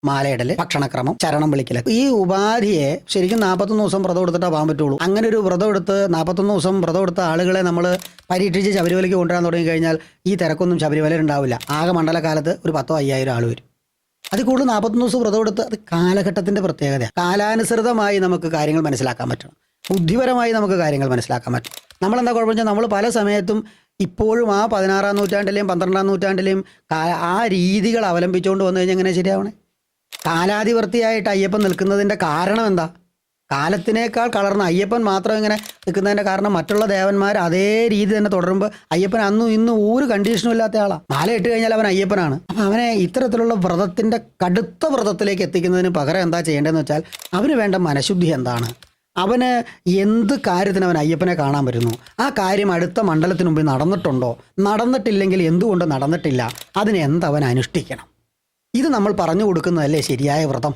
മാലയിടല്, ഭക്ഷണക്രമം, ചരണം വിളിക്കല്. ഈ ഉപാധിയെ ശരിക്കും 41 ദിവസം വ്രതം എടുത്തിട്ടേ പോകാൻ പറ്റുള്ളൂ. അങ്ങനെ ഒരു വ്രതം എടുത്ത് 41 ദിവസം വ്രതം എടുത്ത ആളുകളെ നമ്മൾ പരീക്ഷിച്ച് ശബരിമലയ്ക്ക് കൊണ്ടുവരാൻ തുടങ്ങി കഴിഞ്ഞാൽ ഈ തിരക്കൊന്നും ശബരിമലയിൽ ഉണ്ടാവില്ല. ആകെ മണ്ഡലകാലത്ത് ഒരു 10,000-5,000 ആൾ വരും. അത് കൂടുതൽ 41 ദിവസം വ്രതം എടുത്ത് അത് കാലഘട്ടത്തിന്റെ പ്രത്യേകതയാണ്. കാലാനുസൃതമായി നമുക്ക് കാര്യങ്ങൾ മനസ്സിലാക്കാൻ പറ്റണം. ബുദ്ധിപരമായി നമുക്ക് കാര്യങ്ങൾ മനസ്സിലാക്കാൻ പറ്റും. നമ്മളെന്താ കുഴപ്പമെന്ന് വെച്ചാൽ നമ്മൾ പല സമയത്തും ഇപ്പോഴും ആ 16-ാം നൂറ്റാണ്ടിലെയും 12-ാം നൂറ്റാണ്ടിലെയും ആ രീതികൾ അവലംബിച്ചുകൊണ്ട് വന്നു കഴിഞ്ഞാൽ എങ്ങനെ ശരിയാവണേ? കാലാധിവർത്തിയായിട്ട് അയ്യപ്പൻ നിൽക്കുന്നതിൻ്റെ കാരണം എന്താ? കാലത്തിനേക്കാൾ കളർന്ന അയ്യപ്പൻ മാത്രം ഇങ്ങനെ നിൽക്കുന്നതിൻ്റെ കാരണം മറ്റുള്ള ദേവന്മാർ അതേ രീതി തന്നെ തുടരുമ്പോൾ അയ്യപ്പൻ അന്നും ഇന്നും ഒരു കണ്ടീഷനും ഇല്ലാത്ത ആളാണ്. മാല ഇട്ട് കഴിഞ്ഞാൽ അവൻ അയ്യപ്പനാണ്. അപ്പം അവനെ ഇത്തരത്തിലുള്ള വ്രതത്തിൻ്റെ കടുത്ത വ്രതത്തിലേക്ക് എത്തിക്കുന്നതിന് പകരം എന്താ ചെയ്യേണ്ടതെന്ന് വെച്ചാൽ അവന് വേണ്ട മനഃശുദ്ധി എന്താണ്, അവന് എന്ത് കാര്യത്തിന് അവൻ അയ്യപ്പനെ കാണാൻ വരുന്നു, ആ കാര്യം അടുത്ത മണ്ഡലത്തിന് മുമ്പിൽ നടന്നിട്ടുണ്ടോ, നടന്നിട്ടില്ലെങ്കിൽ എന്തുകൊണ്ട് നടന്നിട്ടില്ല, അതിനെ എന്തവൻ അനുഷ്ഠിക്കണം. ഇത് നമ്മൾ പറഞ്ഞു കൊടുക്കുന്നതല്ലേ ശരിയായ വ്രതം.